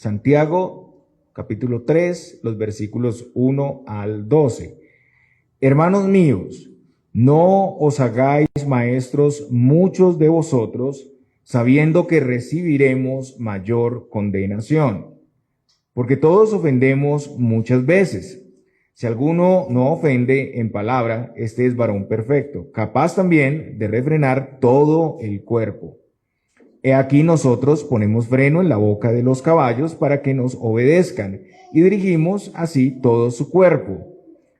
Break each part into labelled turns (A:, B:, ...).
A: Santiago, capítulo 3, los versículos 1 al 12. Hermanos míos, no os hagáis maestros muchos de vosotros, sabiendo que recibiremos mayor condenación. Porque todos ofendemos muchas veces. Si alguno no ofende en palabra, este es varón perfecto, capaz también de refrenar todo el cuerpo. He aquí nosotros ponemos freno en la boca de los caballos para que nos obedezcan, y dirigimos así todo su cuerpo.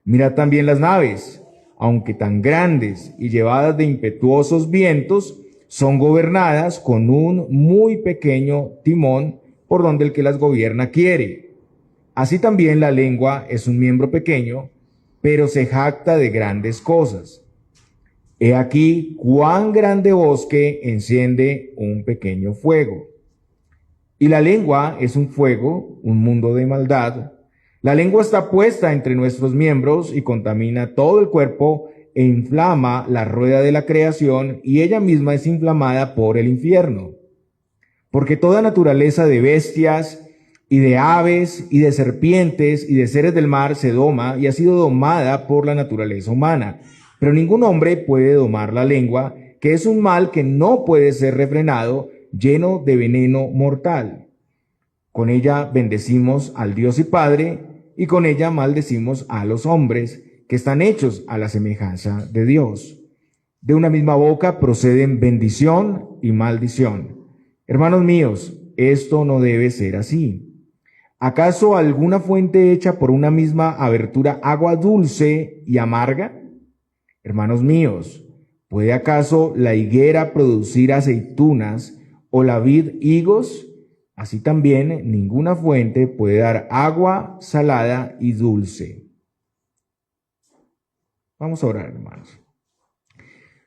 A: Mirad también las naves, aunque tan grandes y llevadas de impetuosos vientos, son gobernadas con un muy pequeño timón por donde el que las gobierna quiere. Así también la lengua es un miembro pequeño, pero se jacta de grandes cosas. He aquí cuán grande bosque enciende un pequeño fuego. Y la lengua es un fuego, un mundo de maldad. La lengua está puesta entre nuestros miembros y contamina todo el cuerpo e inflama la rueda de la creación, y ella misma es inflamada por el infierno. Porque toda naturaleza de bestias y de aves y de serpientes y de seres del mar se doma y ha sido domada por la naturaleza humana. Pero ningún hombre puede domar la lengua, que es un mal que no puede ser refrenado, lleno de veneno mortal. Con ella bendecimos al Dios y Padre, y con ella maldecimos a los hombres, que están hechos a la semejanza de Dios. De una misma boca proceden bendición y maldición. Hermanos míos, esto no debe ser así. ¿Acaso alguna fuente hecha por una misma abertura agua dulce y amarga? Hermanos míos, ¿puede acaso la higuera producir aceitunas o la vid higos? Así también ninguna fuente puede dar agua salada y dulce. Vamos a orar, hermanos.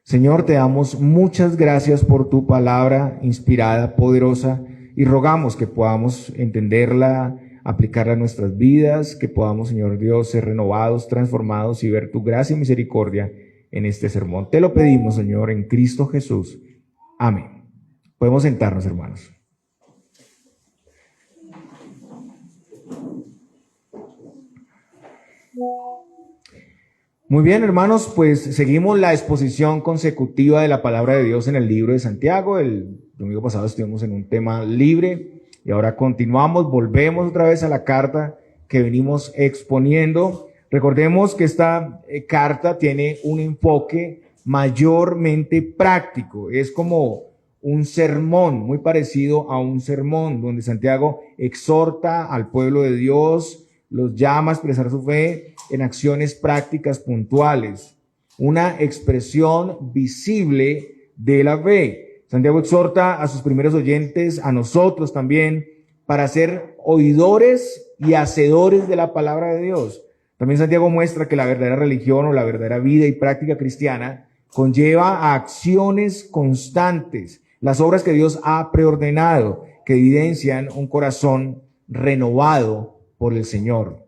A: Señor, te damos muchas gracias por tu palabra inspirada, poderosa, y rogamos que podamos entenderla, aplicarla a nuestras vidas, que podamos, Señor Dios, ser renovados, transformados y ver tu gracia y misericordia en este sermón. Te lo pedimos, Señor, en Cristo Jesús. Amén. Podemos sentarnos, hermanos. Muy bien, hermanos, pues seguimos la exposición consecutiva de la palabra de Dios en el libro de Santiago. El domingo pasado estuvimos en un tema libre y ahora continuamos, volvemos otra vez a la carta que venimos exponiendo. Recordemos que esta carta tiene un enfoque mayormente práctico. Es como un sermón, muy parecido a un sermón, donde Santiago exhorta al pueblo de Dios, los llama a expresar su fe en acciones prácticas puntuales, una expresión visible de la fe. Santiago exhorta a sus primeros oyentes, a nosotros también, para ser oidores y hacedores de la palabra de Dios. También Santiago muestra que la verdadera religión o la verdadera vida y práctica cristiana conlleva a acciones constantes, las obras que Dios ha preordenado, que evidencian un corazón renovado por el Señor.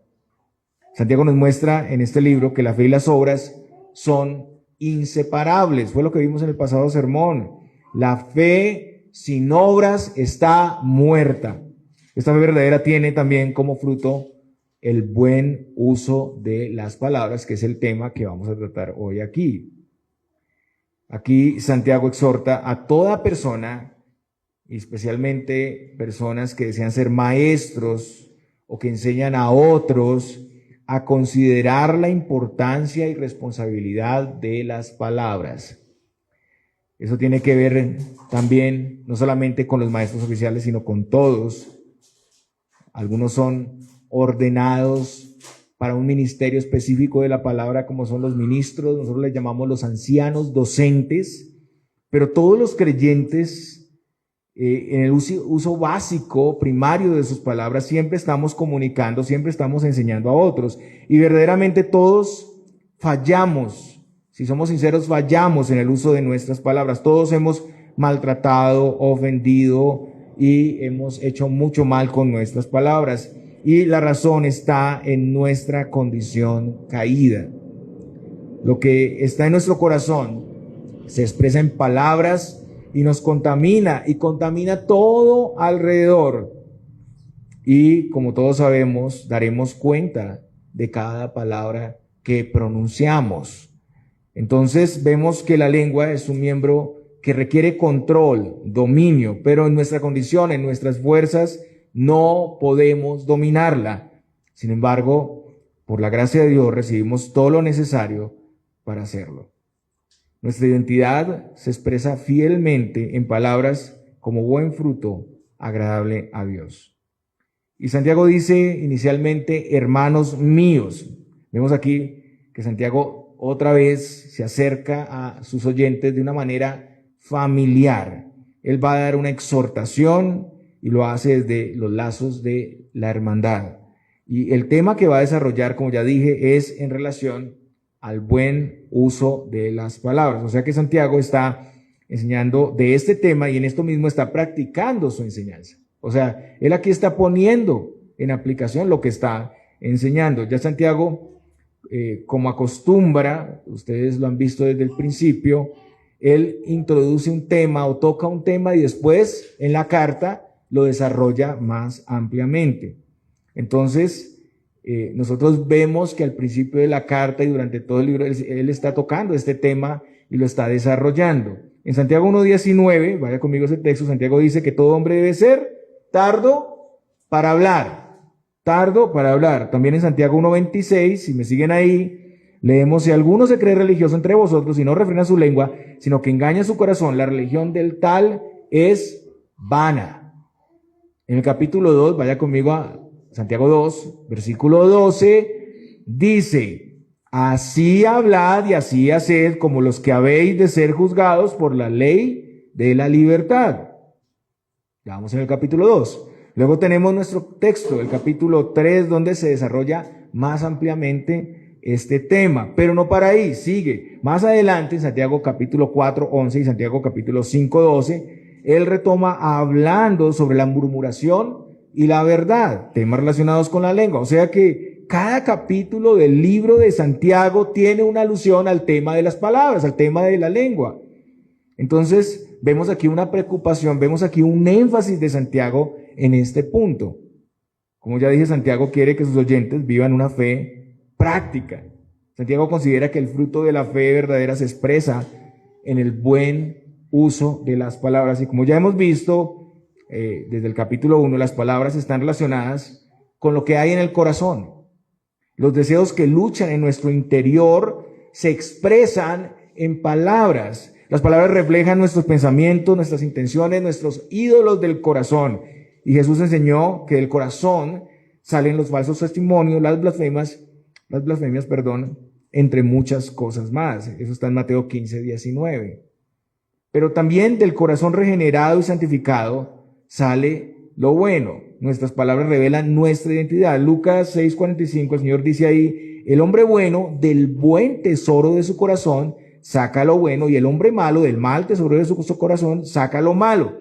A: Santiago nos muestra en este libro que la fe y las obras son inseparables. Fue lo que vimos en el pasado sermón. La fe sin obras está muerta. Esta fe verdadera tiene también como fruto el buen uso de las palabras, que es el tema que vamos a tratar hoy aquí. Aquí Santiago exhorta a toda persona, y especialmente personas que desean ser maestros o que enseñan a otros, a considerar la importancia y responsabilidad de las palabras. Eso tiene que ver también no solamente con los maestros oficiales, sino con todos. Algunos son ordenados para un ministerio específico de la palabra, como son los ministros, nosotros les llamamos los ancianos, docentes, pero todos los creyentes en el uso básico, primario de sus palabras, siempre estamos comunicando, siempre estamos enseñando a otros, y verdaderamente todos fallamos. Si somos sinceros, fallamos en el uso de nuestras palabras. Todos hemos maltratado, ofendido y hemos hecho mucho mal con nuestras palabras. Y la razón está en nuestra condición caída. Lo que está en nuestro corazón se expresa en palabras y nos contamina, y contamina todo alrededor. y como todos sabemos, daremos cuenta de cada palabra que pronunciamos. Entonces vemos que la lengua es un miembro que requiere control, dominio, pero en nuestra condición, en nuestras fuerzas, no podemos dominarla. Sin embargo, por la gracia de Dios recibimos todo lo necesario para hacerlo. Nuestra identidad se expresa fielmente en palabras como buen fruto agradable a Dios. Y Santiago dice inicialmente, hermanos míos. Vemos aquí que Santiago otra vez se acerca a sus oyentes de una manera familiar. Él va a dar una exhortación y lo hace desde los lazos de la hermandad. Y el tema que va a desarrollar, como ya dije, es en relación al buen uso de las palabras. O sea que Santiago está enseñando de este tema y en esto mismo está practicando su enseñanza. O sea, él aquí está poniendo en aplicación lo que está enseñando. Ya Santiago, como acostumbra, ustedes lo han visto desde el principio, él introduce un tema o toca un tema y después en la carta lo desarrolla más ampliamente. Entonces, nosotros vemos que al principio de la carta y durante todo el libro él está tocando este tema y lo está desarrollando. En Santiago 1:19, vaya conmigo ese texto, Santiago dice que todo hombre debe ser tardo para hablar. Tardo para hablar. También en Santiago 1:26, si me siguen ahí, leemos: si alguno se cree religioso entre vosotros y no refrena su lengua, sino que engaña su corazón, la religión del tal es vana. En el capítulo 2, vaya conmigo a Santiago 2, versículo 12, dice: así hablad y así haced como los que habéis de ser juzgados por la ley de la libertad. Ya vamos en el capítulo 2. Luego tenemos nuestro texto, el capítulo 3, donde se desarrolla más ampliamente este tema. Pero no para ahí, sigue. Más adelante, en Santiago capítulo 4, 11 y Santiago capítulo 5, 12, él retoma hablando sobre la murmuración y la verdad, temas relacionados con la lengua. O sea que cada capítulo del libro de Santiago tiene una alusión al tema de las palabras, al tema de la lengua. Entonces, vemos aquí una preocupación, vemos aquí un énfasis de Santiago en este punto. Como ya dije, Santiago quiere que sus oyentes vivan una fe práctica. Santiago considera que el fruto de la fe verdadera se expresa en el buen uso de las palabras. Y como ya hemos visto, desde el capítulo 1, las palabras están relacionadas con lo que hay en el corazón. Los deseos que luchan en nuestro interior se expresan en palabras. Las palabras reflejan nuestros pensamientos, nuestras intenciones, nuestros ídolos del corazón. Y Jesús enseñó que del corazón salen los falsos testimonios, las blasfemias, entre muchas cosas más. Eso está en Mateo 15, 19. Pero también del corazón regenerado y santificado sale lo bueno. Nuestras palabras revelan nuestra identidad. Lucas 6:45, el Señor dice ahí: el hombre bueno del buen tesoro de su corazón saca lo bueno, y el hombre malo del mal tesoro de su corazón saca lo malo.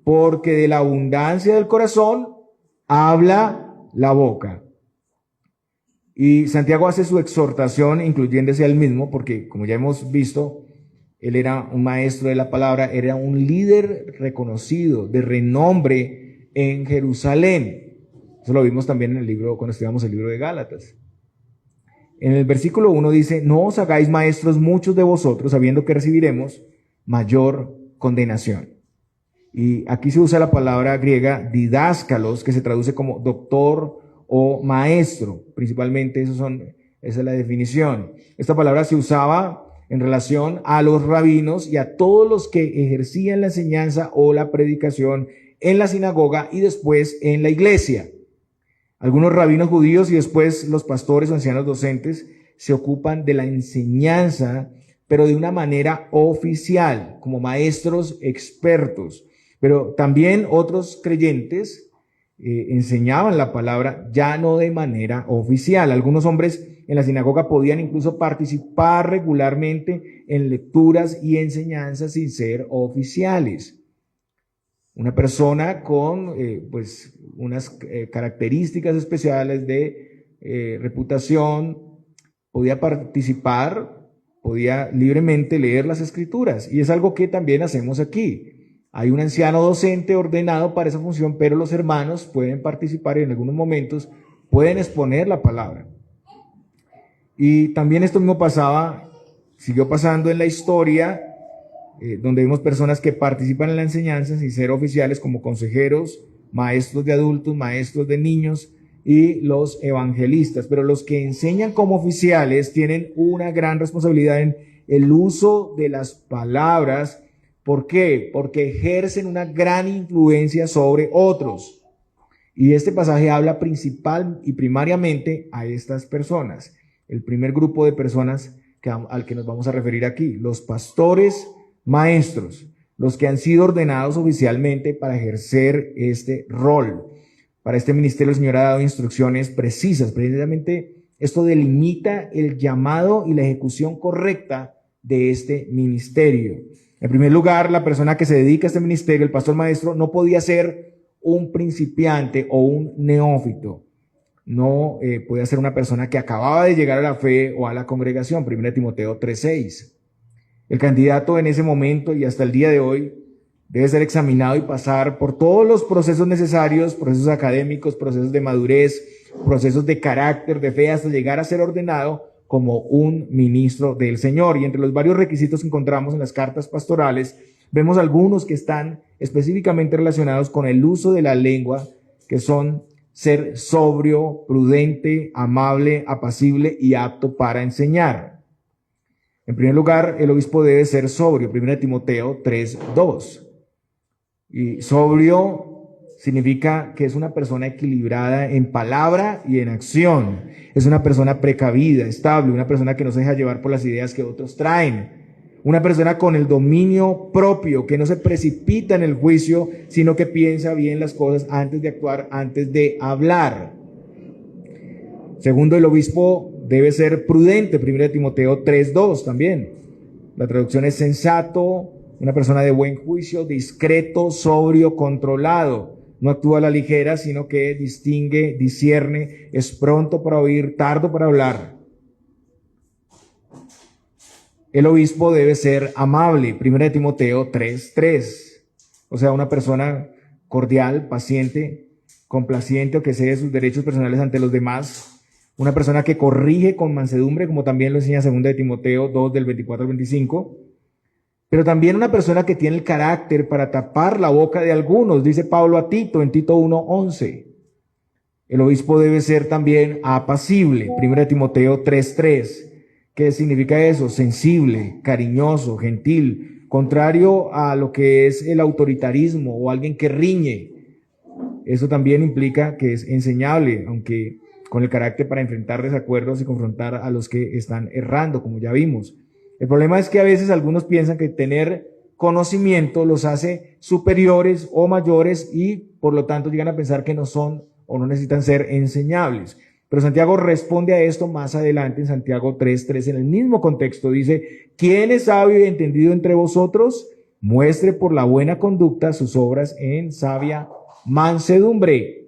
A: Porque de la abundancia del corazón habla la boca. Y Santiago hace su exhortación incluyéndose a él mismo, porque como ya hemos visto, él era un maestro de la palabra, era un líder reconocido, de renombre en Jerusalén. Eso lo vimos también en el libro, cuando estudiamos el libro de Gálatas. En el versículo 1 dice: no os hagáis maestros muchos de vosotros, sabiendo que recibiremos mayor condenación. Y aquí se usa la palabra griega didáscalos, que se traduce como doctor o maestro. Principalmente esa es la definición. Esta palabra se usaba en relación a los rabinos y a todos los que ejercían la enseñanza o la predicación en la sinagoga y después en la iglesia. Algunos rabinos judíos y después los pastores o ancianos docentes se ocupan de la enseñanza, pero de una manera oficial, como maestros expertos. Pero también otros creyentes enseñaban la palabra ya no de manera oficial. Algunos hombres en la sinagoga podían incluso participar regularmente en lecturas y enseñanzas sin ser oficiales. Una persona con unas características especiales de reputación podía participar, podía libremente leer las escrituras, y es algo que también hacemos aquí. Hay un anciano docente ordenado para esa función, pero los hermanos pueden participar y en algunos momentos pueden exponer la palabra. Y también esto mismo siguió pasando en la historia, donde vemos personas que participan en la enseñanza sin ser oficiales, como consejeros, maestros de adultos, maestros de niños y los evangelistas. Pero los que enseñan como oficiales tienen una gran responsabilidad en el uso de las palabras. ¿Por qué? Porque ejercen una gran influencia sobre otros. Y este pasaje habla principal y primariamente a estas personas. El primer grupo de personas al que nos vamos a referir aquí, los pastores maestros, los que han sido ordenados oficialmente para ejercer este rol. Para este ministerio el Señor ha dado instrucciones precisas. Precisamente esto delimita el llamado y la ejecución correcta de este ministerio. En primer lugar, la persona que se dedica a este ministerio, el pastor maestro, no podía ser un principiante o un neófito. No podía ser una persona que acababa de llegar a la fe o a la congregación. 1 Timoteo 3:6. El candidato en ese momento y hasta el día de hoy debe ser examinado y pasar por todos los procesos necesarios, procesos académicos, procesos de madurez, procesos de carácter, de fe, hasta llegar a ser ordenado como un ministro del Señor. Y entre los varios requisitos que encontramos en las cartas pastorales, vemos algunos que están específicamente relacionados con el uso de la lengua, que son ser sobrio, prudente, amable, apacible y apto para enseñar. En primer lugar, el obispo debe ser sobrio, 1 Timoteo 3:2. Y sobrio significa que es una persona equilibrada en palabra y en acción. Es una persona precavida, estable, una persona que no se deja llevar por las ideas que otros traen. Una persona con el dominio propio, que no se precipita en el juicio, sino que piensa bien las cosas antes de actuar, antes de hablar. Segundo, el obispo debe ser prudente, 1 Timoteo 3:2 también. La traducción es sensato, una persona de buen juicio, discreto, sobrio, controlado. No actúa a la ligera, sino que distingue, discierne, es pronto para oír, tardo para hablar. El obispo debe ser amable, 1 Timoteo 3:3. O sea, una persona cordial, paciente, complaciente o que cede sus derechos personales ante los demás. Una persona que corrige con mansedumbre, como también lo enseña 2 Timoteo 2 del 24 al 25. Pero también una persona que tiene el carácter para tapar la boca de algunos, dice Pablo a Tito en Tito 1:11. El obispo debe ser también apacible, 1 Timoteo 3:3. ¿Qué significa eso? Sensible, cariñoso, gentil, contrario a lo que es el autoritarismo o alguien que riñe. Eso también implica que es enseñable, aunque con el carácter para enfrentar desacuerdos y confrontar a los que están errando, como ya vimos. El problema es que a veces algunos piensan que tener conocimiento los hace superiores o mayores y por lo tanto llegan a pensar que no son o no necesitan ser enseñables. Pero Santiago responde a esto más adelante en Santiago 3:3, en el mismo contexto. Dice, ¿quién es sabio y entendido entre vosotros? Muestre por la buena conducta sus obras en sabia mansedumbre.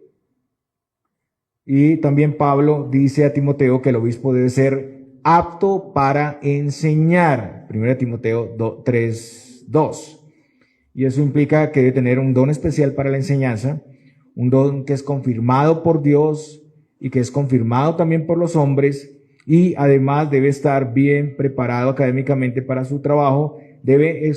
A: Y también Pablo dice a Timoteo que el obispo debe ser apto para enseñar. 1 Timoteo 3:2. Y eso implica que debe tener un don especial para la enseñanza, un don que es confirmado por Dios y que es confirmado también por los hombres, y además debe estar bien preparado académicamente para su trabajo, debe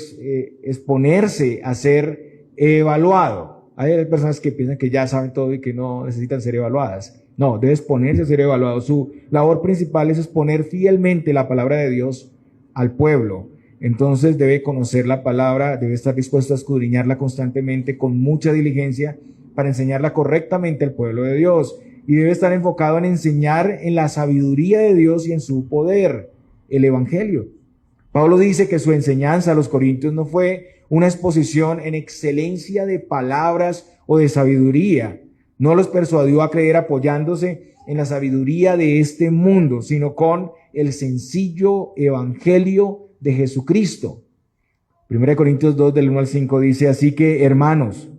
A: exponerse a ser evaluado. Hay personas que piensan que ya saben todo y que no necesitan ser evaluadas. No, debe exponerse a ser evaluado. Su labor principal es exponer fielmente la palabra de Dios al pueblo. Entonces debe conocer la palabra, debe estar dispuesto a escudriñarla constantemente con mucha diligencia para enseñarla correctamente al pueblo de Dios. Y debe estar enfocado en enseñar en la sabiduría de Dios y en su poder, el evangelio. Pablo dice que su enseñanza a los corintios no fue una exposición en excelencia de palabras o de sabiduría. No los persuadió a creer apoyándose en la sabiduría de este mundo, sino con el sencillo evangelio de Jesucristo. 1 Corintios 2 del 1 al 5 dice, así que hermanos,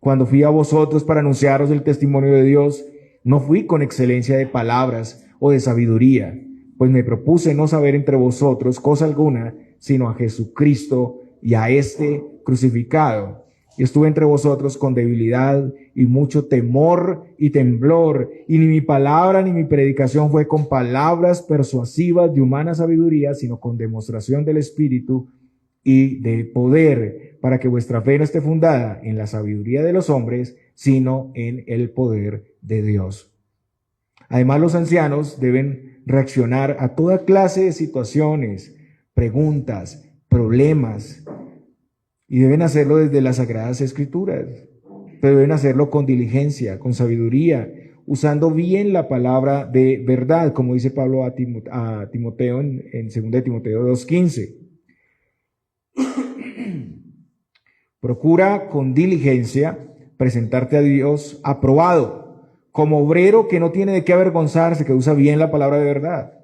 A: cuando fui a vosotros para anunciaros el testimonio de Dios, no fui con excelencia de palabras o de sabiduría, pues me propuse no saber entre vosotros cosa alguna, sino a Jesucristo y a este crucificado. y estuve entre vosotros con debilidad y mucho temor y temblor, y ni mi palabra ni mi predicación fue con palabras persuasivas de humana sabiduría, sino con demostración del Espíritu y de poder, para que vuestra fe no esté fundada en la sabiduría de los hombres, sino en el poder de Dios. Además, los ancianos deben reaccionar a toda clase de situaciones, preguntas, problemas, y deben hacerlo desde las Sagradas Escrituras, pero deben hacerlo con diligencia, con sabiduría, usando bien la palabra de verdad, como dice Pablo a Timoteo en 2 Timoteo 2:15. Procura con diligencia presentarte a Dios aprobado, como obrero que no tiene de qué avergonzarse, que usa bien la palabra de verdad.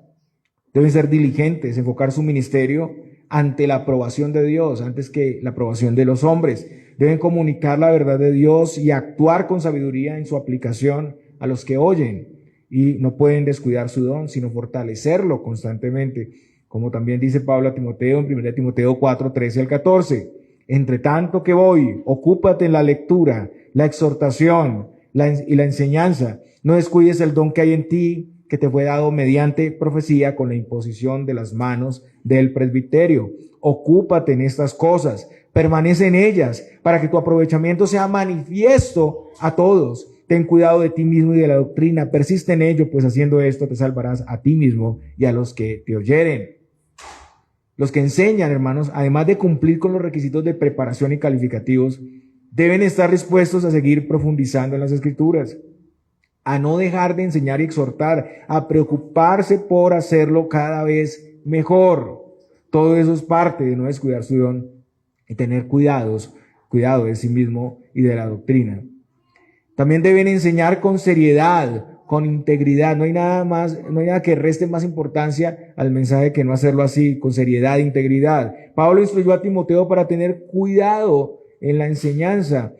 A: Deben ser diligentes, enfocar su ministerio ante la aprobación de Dios, antes que la aprobación de los hombres. Deben comunicar la verdad de Dios y actuar con sabiduría en su aplicación a los que oyen. Y no pueden descuidar su don, sino fortalecerlo constantemente. Como también dice Pablo a Timoteo en 1 Timoteo 4:13-14. Entre tanto que voy, ocúpate en la lectura, la exhortación y la enseñanza. No descuides el don que hay en ti, que te fue dado mediante profecía con la imposición de las manos del presbiterio. Ocúpate en estas cosas, permanece en ellas, para que tu aprovechamiento sea manifiesto a todos. Ten cuidado de ti mismo y de la doctrina, persiste en ello, pues haciendo esto te salvarás a ti mismo y a los que te oyeren. Los que enseñan, hermanos, además de cumplir con los requisitos de preparación y calificativos, deben estar dispuestos a seguir profundizando en las Escrituras, a no dejar de enseñar y exhortar, a preocuparse por hacerlo cada vez mejor. Todo eso es parte de no descuidar su don y tener cuidado de sí mismo y de la doctrina. También deben enseñar con seriedad, con integridad. No hay nada que reste más importancia al mensaje que no hacerlo así, con seriedad e integridad. Pablo instruyó a Timoteo para tener cuidado en la enseñanza.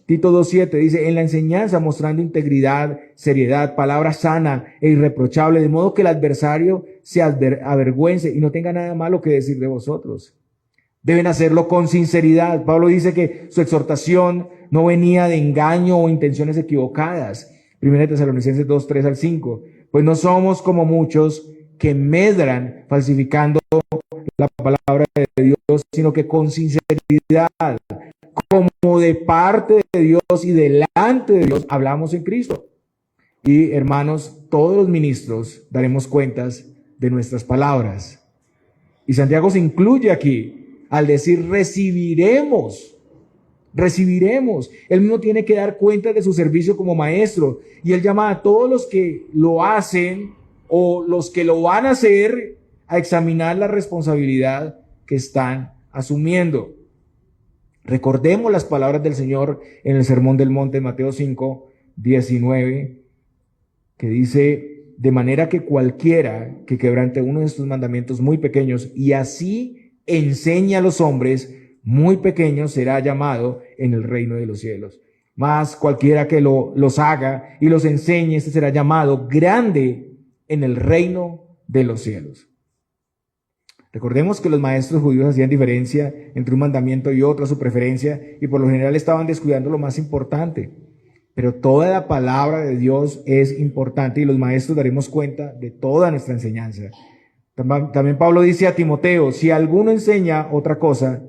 A: Tito 2:7 dice, en la enseñanza mostrando integridad, seriedad, palabra sana e irreprochable, de modo que el adversario se avergüence y no tenga nada malo que decir de vosotros. Deben hacerlo con sinceridad. Pablo dice que su exhortación no venía de engaño o intenciones equivocadas. 1 Tesalonicenses 2:3-5. Pues no somos como muchos que medran falsificando la palabra de Dios, sino que con sinceridad, como de parte de Dios y delante de Dios, hablamos en Cristo. Y hermanos, todos los ministros daremos cuentas de nuestras palabras. Y Santiago se incluye aquí al decir recibiremos. Él mismo tiene que dar cuenta de su servicio como maestro. Y él llama a todos los que lo hacen o los que lo van a hacer a examinar la responsabilidad que están asumiendo. Recordemos las palabras del Señor en el Sermón del Monte, Mateo 5:19, que dice, de manera que cualquiera que quebrante uno de estos mandamientos muy pequeños y así enseña a los hombres muy pequeños, será llamado en el reino de los cielos. Mas cualquiera que los haga y los enseñe, este será llamado grande en el reino de los cielos. Recordemos que los maestros judíos hacían diferencia entre un mandamiento y otro a su preferencia y por lo general estaban descuidando lo más importante. Pero toda la palabra de Dios es importante y los maestros daremos cuenta de toda nuestra enseñanza. También Pablo dice a Timoteo, si alguno enseña otra cosa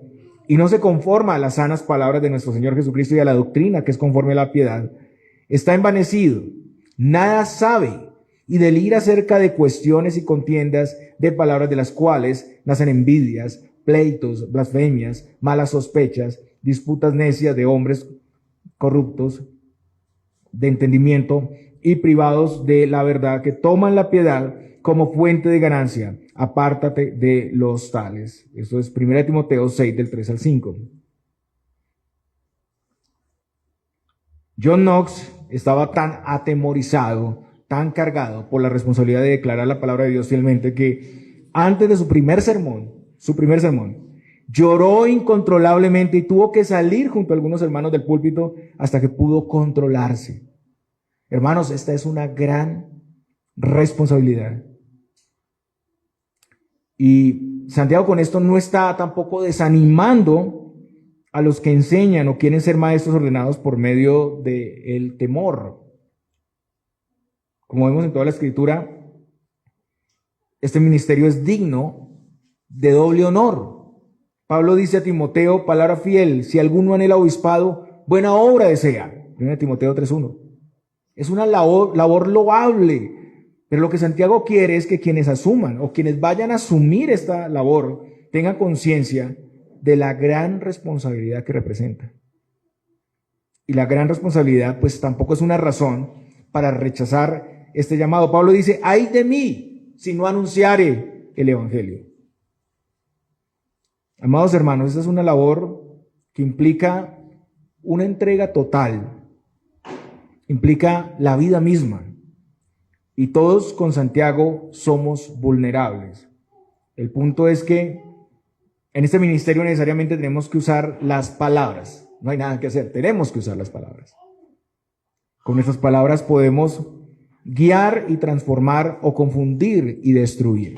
A: y no se conforma a las sanas palabras de nuestro Señor Jesucristo y a la doctrina que es conforme a la piedad, está envanecido, nada sabe y delira acerca de cuestiones y contiendas de palabras de las cuales nacen envidias, pleitos, blasfemias, malas sospechas, disputas necias de hombres corruptos de entendimiento y privados de la verdad, que toman la piedad como fuente de ganancia. Apártate de los tales. Esto es 1 Timoteo 6:3-5. John Knox estaba tan atemorizado, tan cargado por la responsabilidad de declarar la palabra de Dios fielmente, que antes de su primer sermón, lloró incontrolablemente y tuvo que salir junto a algunos hermanos del púlpito hasta que pudo controlarse. Hermanos, esta es una gran responsabilidad. Y Santiago con esto no está tampoco desanimando a los que enseñan o quieren ser maestros ordenados por medio del temor. Como vemos en toda la Escritura, este ministerio es digno de doble honor. Pablo dice a Timoteo, palabra fiel, si alguno anhela obispado, buena obra desea. 1 Timoteo 3:1. Es una labor loable, pero lo que Santiago quiere es que quienes asuman o quienes vayan a asumir esta labor tengan conciencia de la gran responsabilidad que representa. Y la gran responsabilidad pues tampoco es una razón para rechazar este llamado. Pablo dice, ay de mí si no anunciare el evangelio. Amados hermanos, esta es una labor que implica una entrega total, implica la vida misma. Y todos con Santiago somos vulnerables. El punto es que en este ministerio necesariamente tenemos que usar las palabras. No hay nada que hacer, tenemos que usar las palabras. Con estas palabras podemos guiar y transformar o confundir y destruir.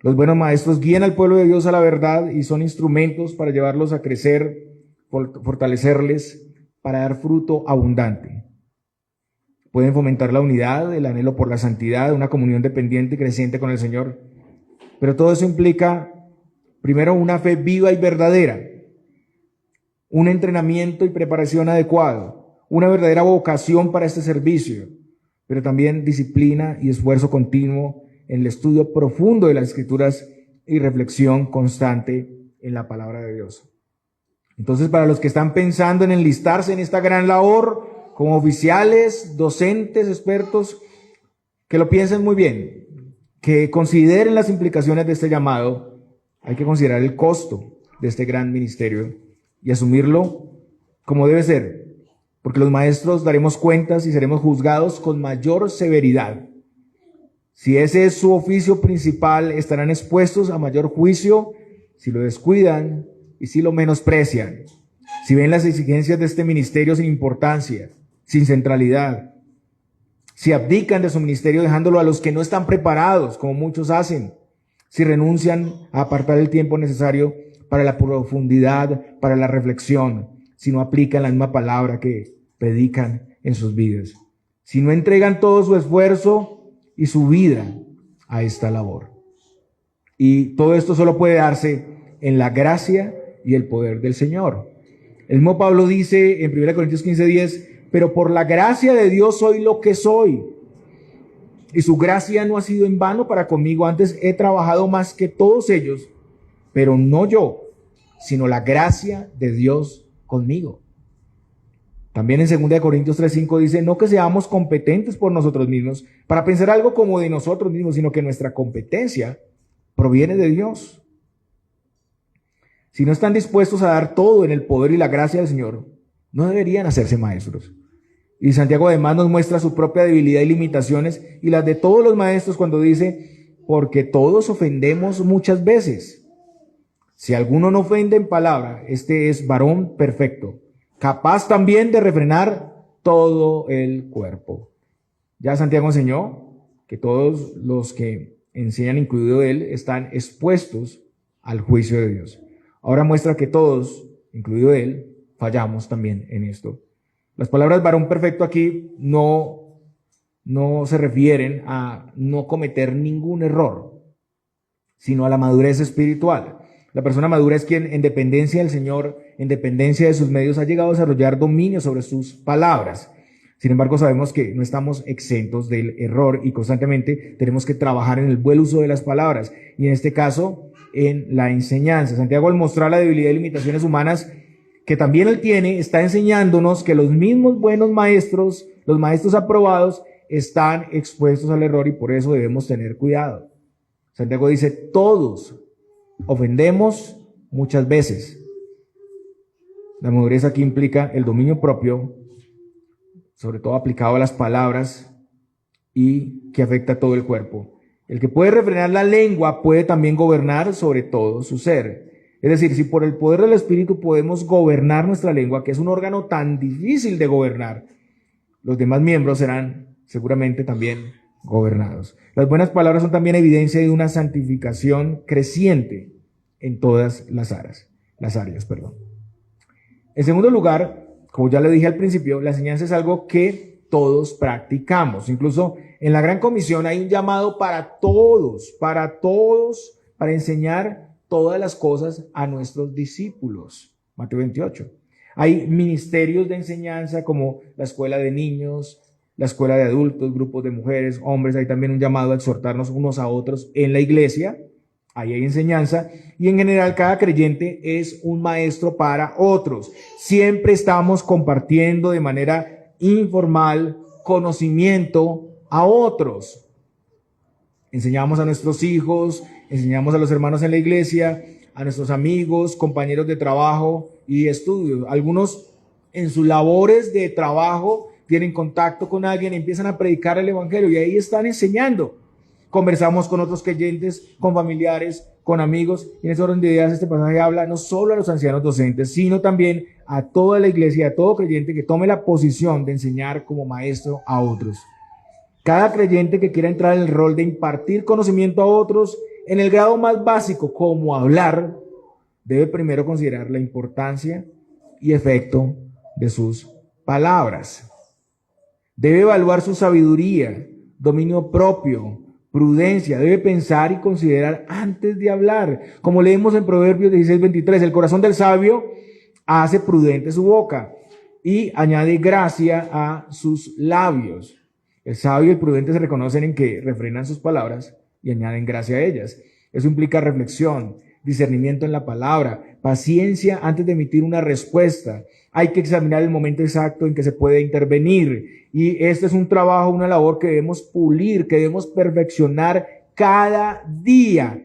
A: Los buenos maestros guían al pueblo de Dios a la verdad y son instrumentos para llevarlos a crecer, fortalecerles, para dar fruto abundante. Pueden fomentar la unidad, el anhelo por la santidad, una comunión dependiente y creciente con el Señor. Pero todo eso implica, primero, una fe viva y verdadera, un entrenamiento y preparación adecuado, una verdadera vocación para este servicio, pero también disciplina y esfuerzo continuo en el estudio profundo de las Escrituras y reflexión constante en la palabra de Dios. Entonces, para los que están pensando en enlistarse en esta gran labor, como oficiales, docentes, expertos, que lo piensen muy bien, que consideren las implicaciones de este llamado. Hay que considerar el costo de este gran ministerio y asumirlo como debe ser, porque los maestros daremos cuentas y seremos juzgados con mayor severidad. Si ese es su oficio principal, estarán expuestos a mayor juicio si lo descuidan y si lo menosprecian. Si ven las exigencias de este ministerio sin importancia, sin centralidad, si abdican de su ministerio dejándolo a los que no están preparados, como muchos hacen, si renuncian a apartar el tiempo necesario para la profundidad, para la reflexión, si no aplican la misma palabra que predican en sus vidas, si no entregan todo su esfuerzo y su vida a esta labor. Y todo esto solo puede darse en la gracia y el poder del Señor. El mismo Pablo dice en 1 Corintios 15:10, pero por la gracia de Dios soy lo que soy. Y su gracia no ha sido en vano para conmigo, antes he trabajado más que todos ellos, pero no yo, sino la gracia de Dios conmigo. También en 2 Corintios 3:5 dice, no que seamos competentes por nosotros mismos para pensar algo como de nosotros mismos, sino que nuestra competencia proviene de Dios. Si no están dispuestos a dar todo en el poder y la gracia del Señor, no deberían hacerse maestros. Y Santiago además nos muestra su propia debilidad y limitaciones y las de todos los maestros cuando dice, porque todos ofendemos muchas veces. Si alguno no ofende en palabra, este es varón perfecto, capaz también de refrenar todo el cuerpo. Ya Santiago enseñó que todos los que enseñan, incluido él, están expuestos al juicio de Dios. Ahora muestra que todos, incluido él, fallamos también en esto. Las palabras varón perfecto aquí no se refieren a no cometer ningún error, sino a la madurez espiritual. La persona madura es quien, en dependencia del Señor, en dependencia de sus medios, ha llegado a desarrollar dominio sobre sus palabras. Sin embargo, sabemos que no estamos exentos del error y constantemente tenemos que trabajar en el buen uso de las palabras. Y en este caso, en la enseñanza. Santiago, al mostrar la debilidad y limitaciones humanas que también él tiene, está enseñándonos que los mismos buenos maestros, los maestros aprobados, están expuestos al error y por eso debemos tener cuidado. Santiago dice, todos ofendemos muchas veces. La madurez aquí implica el dominio propio, sobre todo aplicado a las palabras y que afecta a todo el cuerpo. El que puede refrenar la lengua puede también gobernar sobre todo su ser. Es decir, si por el poder del Espíritu podemos gobernar nuestra lengua, que es un órgano tan difícil de gobernar, los demás miembros serán seguramente también gobernados. Las buenas palabras son también evidencia de una santificación creciente en todas las áreas. En segundo lugar, como ya le dije al principio, la enseñanza es algo que todos practicamos. Incluso en la Gran Comisión hay un llamado para todos, para enseñar todas las cosas a nuestros discípulos. Mateo 28. Hay ministerios de enseñanza como la escuela de niños, la escuela de adultos, grupos de mujeres, hombres. Hay también un llamado a exhortarnos unos a otros en la iglesia. Ahí hay enseñanza. Y en general cada creyente es un maestro para otros. Siempre estamos compartiendo de manera informal conocimiento a otros. Enseñamos a nuestros hijos, enseñamos a los hermanos en la iglesia, a nuestros amigos, compañeros de trabajo y estudio. Algunos en sus labores de trabajo tienen contacto con alguien, empiezan a predicar el evangelio y ahí están enseñando. Conversamos con otros creyentes, con familiares, con amigos, y en ese orden de ideas este pasaje habla no solo a los ancianos docentes, sino también a toda la iglesia, a todo creyente que tome la posición de enseñar como maestro a otros. Cada creyente que quiera entrar en el rol de impartir conocimiento a otros en el grado más básico, como hablar, debe primero considerar la importancia y efecto de sus palabras. Debe evaluar su sabiduría, dominio propio, prudencia. Debe pensar y considerar antes de hablar. Como leemos en Proverbios 16:23, el corazón del sabio hace prudente su boca y añade gracia a sus labios. El sabio y el prudente se reconocen en que refrenan sus palabras y añaden gracia a ellas. Eso implica reflexión, discernimiento en la palabra, paciencia antes de emitir una respuesta. Hay que examinar el momento exacto en que se puede intervenir. Y este es un trabajo, una labor que debemos pulir, que debemos perfeccionar cada día.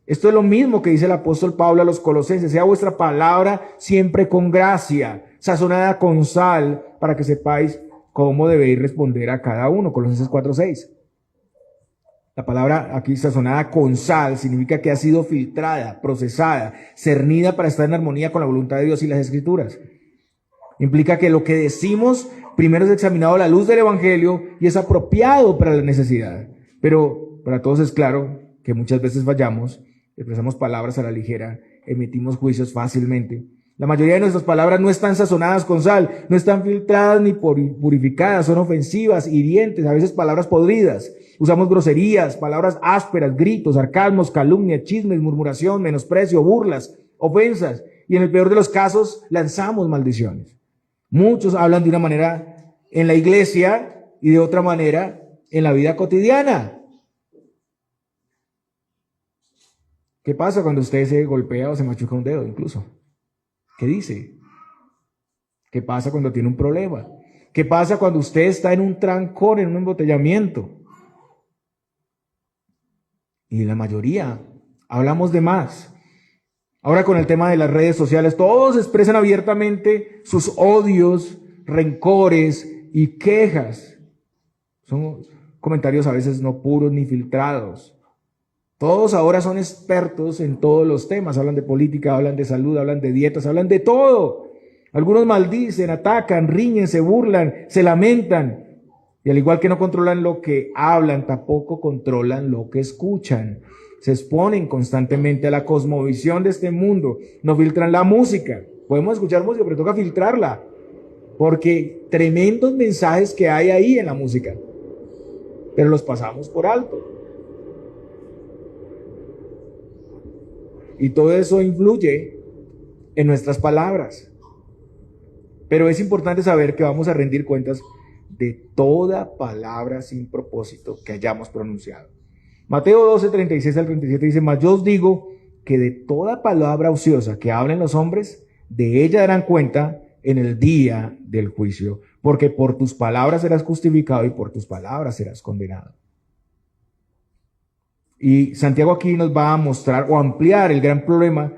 A: Esto es lo mismo que dice el apóstol Pablo a los Colosenses: sea vuestra palabra siempre con gracia, sazonada con sal, para que sepáis cómo debéis responder a cada uno. Colosenses 4:6. La palabra aquí sazonada con sal significa que ha sido filtrada, procesada, cernida para estar en armonía con la voluntad de Dios y las Escrituras. Implica que lo que decimos primero es examinado a la luz del Evangelio y es apropiado para la necesidad. Pero para todos es claro que muchas veces fallamos, expresamos palabras a la ligera, emitimos juicios fácilmente. La mayoría de nuestras palabras no están sazonadas con sal, no están filtradas ni purificadas, son ofensivas, hirientes, a veces palabras podridas. Usamos groserías, palabras ásperas, gritos, sarcasmos, calumnias, chismes, murmuración, menosprecio, burlas, ofensas. Y en el peor de los casos, lanzamos maldiciones. Muchos hablan de una manera en la iglesia y de otra manera en la vida cotidiana. ¿Qué pasa cuando usted se golpea o se machuca un dedo incluso? ¿Qué dice? ¿Qué pasa cuando tiene un problema? ¿Qué pasa cuando usted está en un trancón, en un embotellamiento? Y la mayoría hablamos de más. Ahora con el tema de las redes sociales, todos expresan abiertamente sus odios, rencores y quejas. Son comentarios a veces no puros ni filtrados. Todos ahora son expertos en todos los temas. Hablan de política, hablan de salud, hablan de dietas, hablan de todo. Algunos maldicen, atacan, riñen, se burlan, se lamentan. Y al igual que no controlan lo que hablan, tampoco controlan lo que escuchan. Se exponen constantemente a la cosmovisión de este mundo. No filtran la música. Podemos escuchar música, pero toca filtrarla. Porque tremendos mensajes que hay ahí en la música. Pero los pasamos por alto. Y todo eso influye en nuestras palabras. Pero es importante saber que vamos a rendir cuentas de toda palabra sin propósito que hayamos pronunciado. Mateo 12, 36 al 37 dice: mas yo os digo que de toda palabra ociosa que hablen los hombres, de ella darán cuenta en el día del juicio, porque por tus palabras serás justificado y por tus palabras serás condenado. Y Santiago aquí nos va a mostrar o ampliar el gran problema,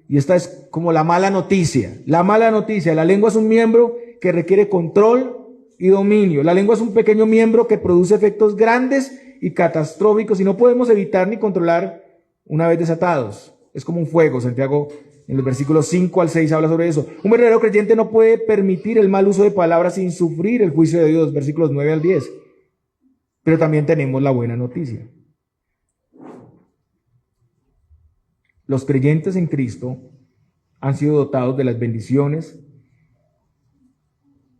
A: y esta es como la mala noticia. La mala noticia: la lengua es un miembro que requiere control y dominio. La lengua es un pequeño miembro que produce efectos grandes y catastróficos y no podemos evitar ni controlar una vez desatados. Es como un fuego. Santiago en los versículos 5 al 6 habla sobre eso. Un verdadero creyente no puede permitir el mal uso de palabras sin sufrir el juicio de Dios. Versículos 9 al 10. Pero también tenemos la buena noticia. Los creyentes en Cristo han sido dotados de las bendiciones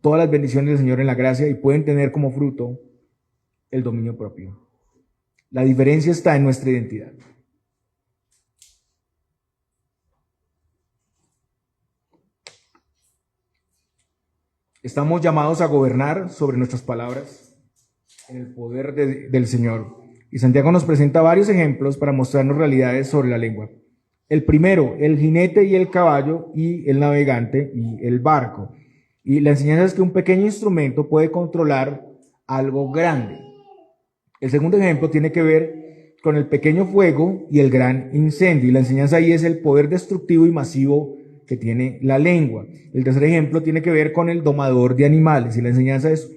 A: todas las bendiciones del Señor en la gracia y pueden tener como fruto el dominio propio. La diferencia está en nuestra identidad. Estamos llamados a gobernar sobre nuestras palabras en el poder del Señor. Y Santiago nos presenta varios ejemplos para mostrarnos realidades sobre la lengua. El primero, el jinete y el caballo, y el navegante y el barco. Y la enseñanza es que un pequeño instrumento puede controlar algo grande. El segundo ejemplo tiene que ver con el pequeño fuego y el gran incendio. Y la enseñanza ahí es el poder destructivo y masivo que tiene la lengua. El tercer ejemplo tiene que ver con el domador de animales. Y la enseñanza es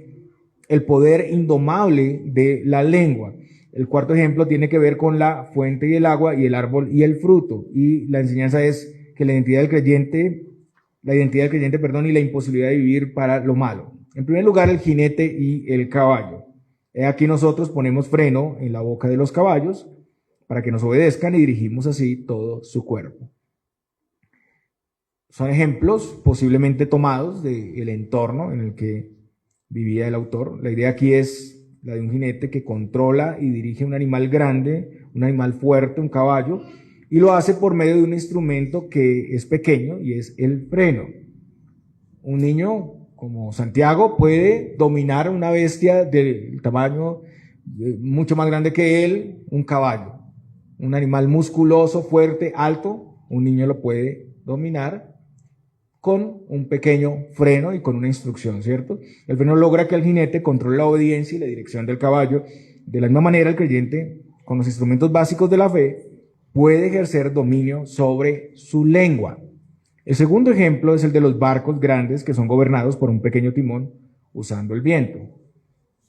A: el poder indomable de la lengua. El cuarto ejemplo tiene que ver con la fuente y el agua y el árbol y el fruto. Y la enseñanza es que la identidad del creyente, y la imposibilidad de vivir para lo malo. En primer lugar, el jinete y el caballo. Aquí nosotros ponemos freno en la boca de los caballos para que nos obedezcan y dirigimos así todo su cuerpo. Son ejemplos posiblemente tomados del entorno en el que vivía el autor. La idea aquí es la de un jinete que controla y dirige un animal grande, un animal fuerte, un caballo, y lo hace por medio de un instrumento que es pequeño y es el freno. Un niño como Santiago puede dominar una bestia del tamaño mucho más grande que él, un caballo. Un animal musculoso, fuerte, alto, un niño lo puede dominar con un pequeño freno y con una instrucción, ¿cierto? El freno logra que el jinete controle la obediencia y la dirección del caballo. De la misma manera, el creyente, con los instrumentos básicos de la fe, puede ejercer dominio sobre su lengua. El segundo ejemplo es el de los barcos grandes que son gobernados por un pequeño timón usando el viento.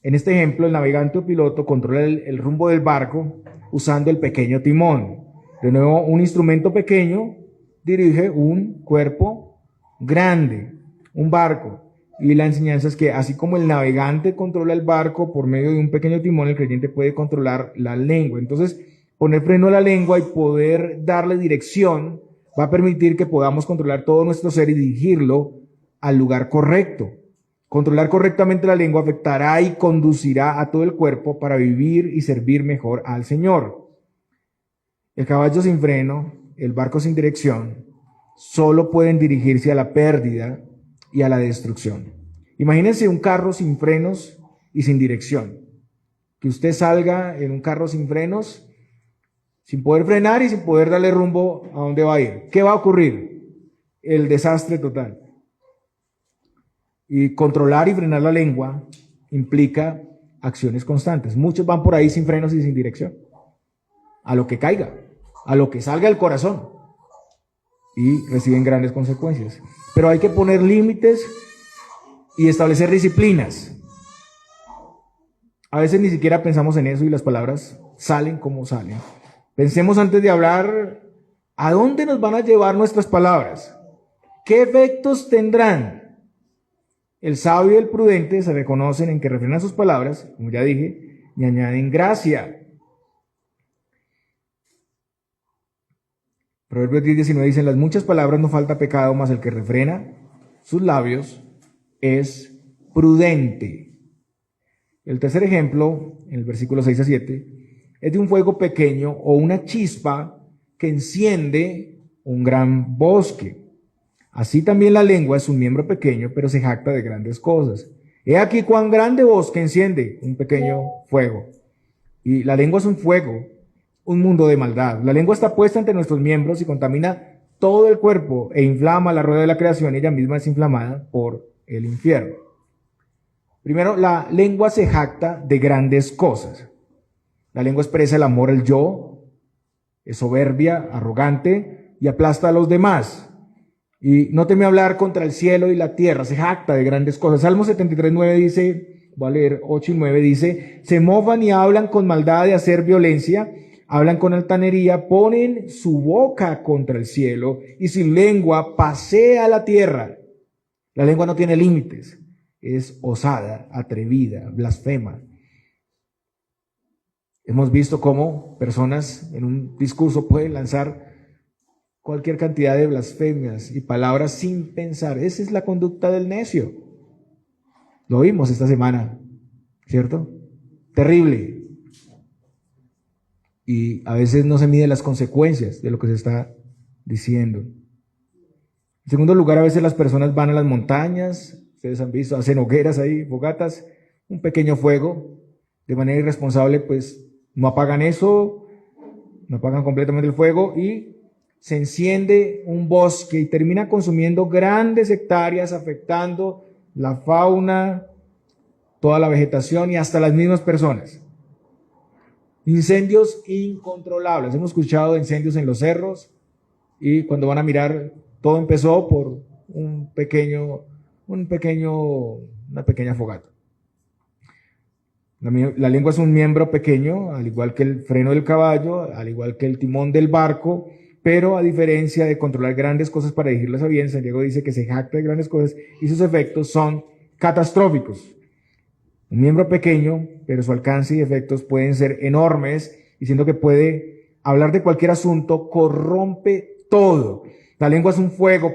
A: En este ejemplo, el navegante o piloto controla el rumbo del barco usando el pequeño timón. De nuevo, un instrumento pequeño dirige un cuerpo grande, un barco. Y la enseñanza es que así como el navegante controla el barco por medio de un pequeño timón, el creyente puede controlar la lengua. Entonces, poner freno a la lengua y poder darle dirección va a permitir que podamos controlar todo nuestro ser y dirigirlo al lugar correcto. Controlar correctamente la lengua afectará y conducirá a todo el cuerpo para vivir y servir mejor al Señor. El caballo sin freno, el barco sin dirección, solo pueden dirigirse a la pérdida y a la destrucción. Imagínense un carro sin frenos y sin dirección. Que usted salga en un carro sin frenos, sin poder frenar y sin poder darle rumbo a dónde va a ir. ¿Qué va a ocurrir? El desastre total. Y controlar y frenar la lengua implica acciones constantes. Muchos van por ahí sin frenos y sin dirección. A lo que caiga, a lo que salga del corazón. Y reciben grandes consecuencias. Pero hay que poner límites y establecer disciplinas. A veces ni siquiera pensamos en eso y las palabras salen como salen. Pensemos antes de hablar, ¿a dónde nos van a llevar nuestras palabras? ¿Qué efectos tendrán? El sabio y el prudente se reconocen en que refrenan sus palabras, como ya dije, y añaden gracia. Proverbios 10:19 dicen, las muchas palabras no falta pecado, mas el que refrena sus labios es prudente. El tercer ejemplo, en el versículo 6-7, es de un fuego pequeño o una chispa que enciende un gran bosque. Así también la lengua es un miembro pequeño, pero se jacta de grandes cosas. He aquí cuán grande bosque enciende un pequeño fuego. Y la lengua es un fuego, un mundo de maldad. La lengua está puesta entre nuestros miembros y contamina todo el cuerpo e inflama la rueda de la creación. Ella misma es inflamada por el infierno. Primero, la lengua se jacta de grandes cosas. La lengua expresa el amor al yo, es soberbia, arrogante y aplasta a los demás. Y no teme hablar contra el cielo y la tierra, se jacta de grandes cosas. Salmo 73:9 dice, voy a leer 8 y 9, dice, se mofan y hablan con maldad de hacer violencia, hablan con altanería, ponen su boca contra el cielo y sin lengua pasea la tierra. La lengua no tiene límites, es osada, atrevida, blasfema. Hemos visto cómo personas en un discurso pueden lanzar cualquier cantidad de blasfemias y palabras sin pensar. Esa es la conducta del necio. Lo vimos esta semana, ¿cierto? Terrible. Y a veces no se miden las consecuencias de lo que se está diciendo. En segundo lugar, a veces las personas van a las montañas, ustedes han visto, hacen hogueras ahí, fogatas, un pequeño fuego, de manera irresponsable, pues no apagan eso, no apagan completamente el fuego y se enciende un bosque y termina consumiendo grandes hectáreas, afectando la fauna, toda la vegetación y hasta las mismas personas. Incendios incontrolables. Hemos escuchado de incendios en los cerros y cuando van a mirar, todo empezó por una pequeña fogata. La lengua es un miembro pequeño, al igual que el freno del caballo, al igual que el timón del barco, pero a diferencia de controlar grandes cosas para dirigirlas a bien, Santiago dice que se jacta de grandes cosas y sus efectos son catastróficos. Un miembro pequeño, pero su alcance y efectos pueden ser enormes, diciendo que puede hablar de cualquier asunto, corrompe todo. La lengua es un fuego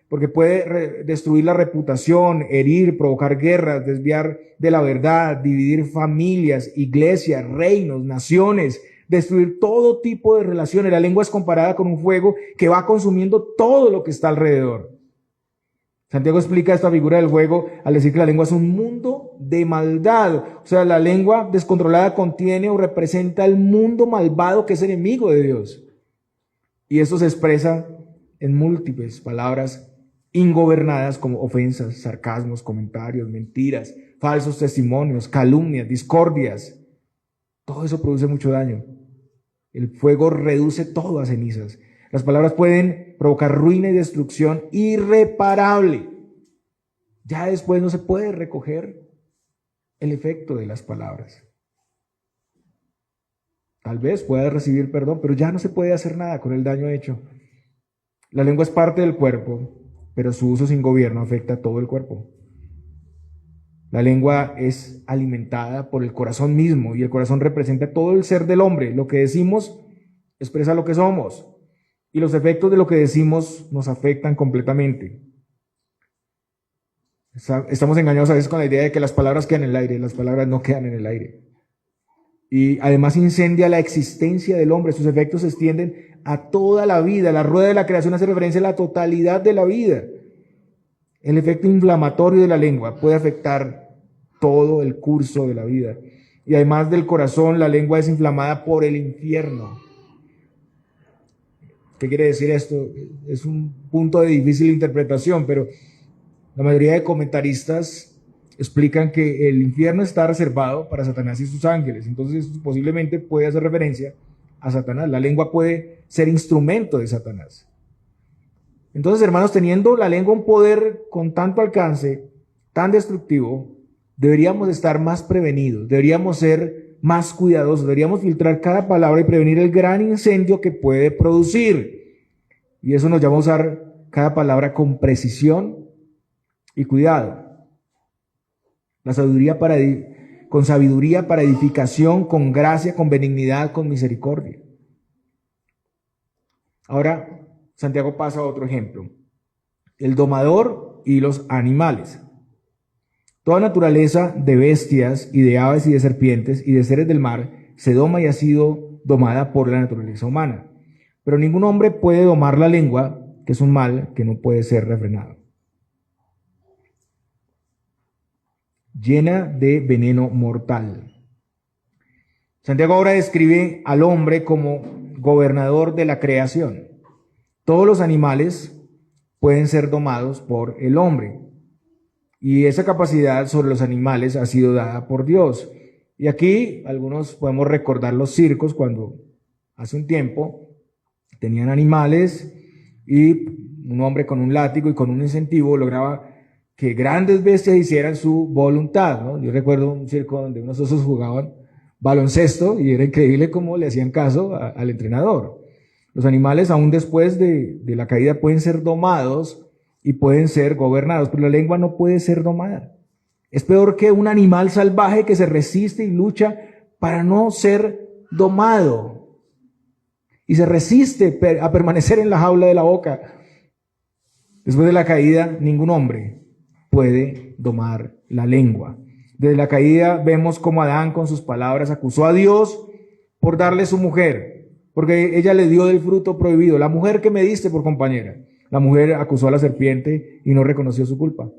A: porque puede destruir la reputación, herir, provocar guerras, desviar de la verdad, dividir familias, iglesias, reinos, naciones, destruir todo tipo de relaciones. La lengua es comparada con un fuego que va consumiendo todo lo que está alrededor. Santiago explica esta figura del fuego al decir que la lengua es un mundo de maldad. O sea, la lengua descontrolada contiene o representa el mundo malvado que es enemigo de Dios. Y esto se expresa en múltiples palabras ingobernadas como ofensas, sarcasmos, comentarios, mentiras, falsos testimonios, calumnias, discordias. Todo eso produce mucho daño. El fuego reduce todo a cenizas. Las palabras pueden provocar ruina y destrucción irreparable. Ya después no se puede recoger el efecto de las palabras. Tal vez pueda recibir perdón, pero ya no se puede hacer nada con el daño hecho. La lengua es parte del cuerpo, pero su uso sin gobierno afecta a todo el cuerpo. La lengua es alimentada por el corazón mismo y el corazón representa todo el ser del hombre. Lo que decimos expresa lo que somos. Y los efectos de lo que decimos nos afectan completamente. Estamos engañados a veces con la idea de que las palabras quedan en el aire. Las palabras no quedan en el aire. Y además incendia la existencia del hombre. Sus efectos se extienden a toda la vida. La rueda de la creación hace referencia a la totalidad de la vida. El efecto inflamatorio de la lengua puede afectar todo el curso de la vida. Y además del corazón, la lengua es inflamada por el infierno. ¿Qué quiere decir esto? Es un punto de difícil interpretación, pero la mayoría de comentaristas explican que el infierno está reservado para Satanás y sus ángeles. Entonces, posiblemente puede hacer referencia a Satanás. La lengua puede ser instrumento de Satanás. Entonces, hermanos, teniendo la lengua un poder con tanto alcance, tan destructivo, deberíamos estar más prevenidos, deberíamos ser más cuidadosos, deberíamos filtrar cada palabra y prevenir el gran incendio que puede producir. Y eso nos llama a usar cada palabra con precisión y cuidado. La sabiduría con sabiduría para edificación, con gracia, con benignidad, con misericordia. Ahora, Santiago pasa a otro ejemplo. El domador y los animales. Toda naturaleza de bestias y de aves y de serpientes y de seres del mar se doma y ha sido domada por la naturaleza humana. Pero ningún hombre puede domar la lengua, que es un mal que no puede ser refrenado. Llena de veneno mortal. Santiago ahora describe al hombre como gobernador de la creación. Todos los animales pueden ser domados por el hombre. Y esa capacidad sobre los animales ha sido dada por Dios. Y aquí algunos podemos recordar los circos cuando hace un tiempo tenían animales y un hombre con un látigo y con un incentivo lograba que grandes bestias hicieran su voluntad, ¿no? Yo recuerdo un circo donde unos osos jugaban baloncesto y era increíble cómo le hacían caso al entrenador. Los animales aún después de la caída pueden ser domados y pueden ser gobernados, pero la lengua no puede ser domada. Es peor que un animal salvaje que se resiste y lucha para no ser domado. Y se resiste a permanecer en la jaula de la boca. Después de la caída, ningún hombre puede domar la lengua. Desde la caída vemos cómo Adán con sus palabras acusó a Dios por darle su mujer, porque ella le dio del fruto prohibido. La mujer que me diste por compañera. La mujer acusó a la serpiente y no reconoció su culpa.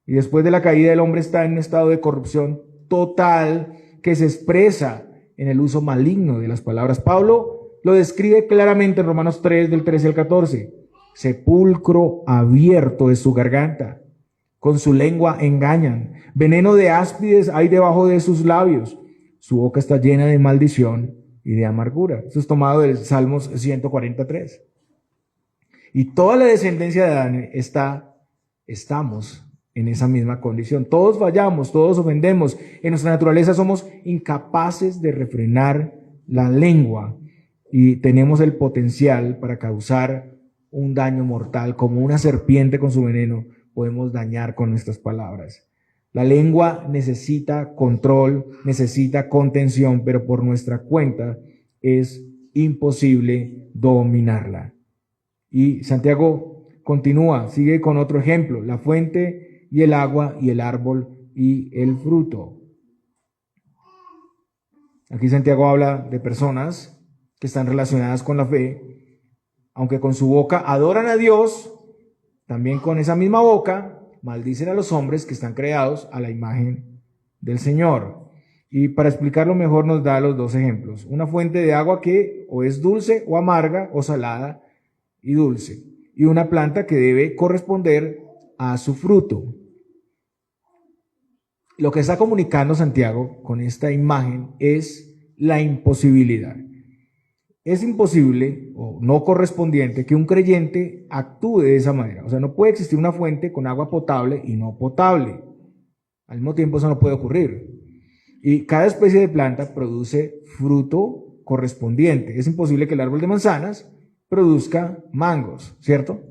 A: Y después de la caída el hombre está en un estado de corrupción total que se expresa en el uso maligno de las palabras. Pablo lo describe claramente en Romanos 3, del 13 al 14. Sepulcro abierto es su garganta. Con su lengua engañan. Veneno de áspides hay debajo de sus labios. Su boca está llena de maldición y de amargura. Esto es tomado del Salmos 143. Y toda la descendencia de Adán estamos en esa misma condición. Todos fallamos, todos ofendemos. En nuestra naturaleza somos incapaces de refrenar la lengua y tenemos el potencial para causar un daño mortal. Como una serpiente con su veneno, podemos dañar con nuestras palabras. La lengua necesita control, necesita contención, pero por nuestra cuenta es imposible dominarla. Y Santiago continúa, sigue con otro ejemplo: la fuente y el agua y el árbol y el fruto. Aquí Santiago habla de personas que están relacionadas con la fe, aunque con su boca adoran a Dios, también con esa misma boca maldicen a los hombres que están creados a la imagen del Señor. Y para explicarlo mejor nos da los dos ejemplos: una fuente de agua que o es dulce o amarga o salada y dulce, y una planta que debe corresponder a su fruto. Lo que está comunicando Santiago con esta imagen es la imposibilidad. Es imposible o no correspondiente que un creyente actúe de esa manera. O sea, no puede existir una fuente con agua potable y no potable. Al mismo tiempo eso no puede ocurrir. Y cada especie de planta produce fruto correspondiente. Es imposible que el árbol de manzanas produzca mangos, ¿cierto?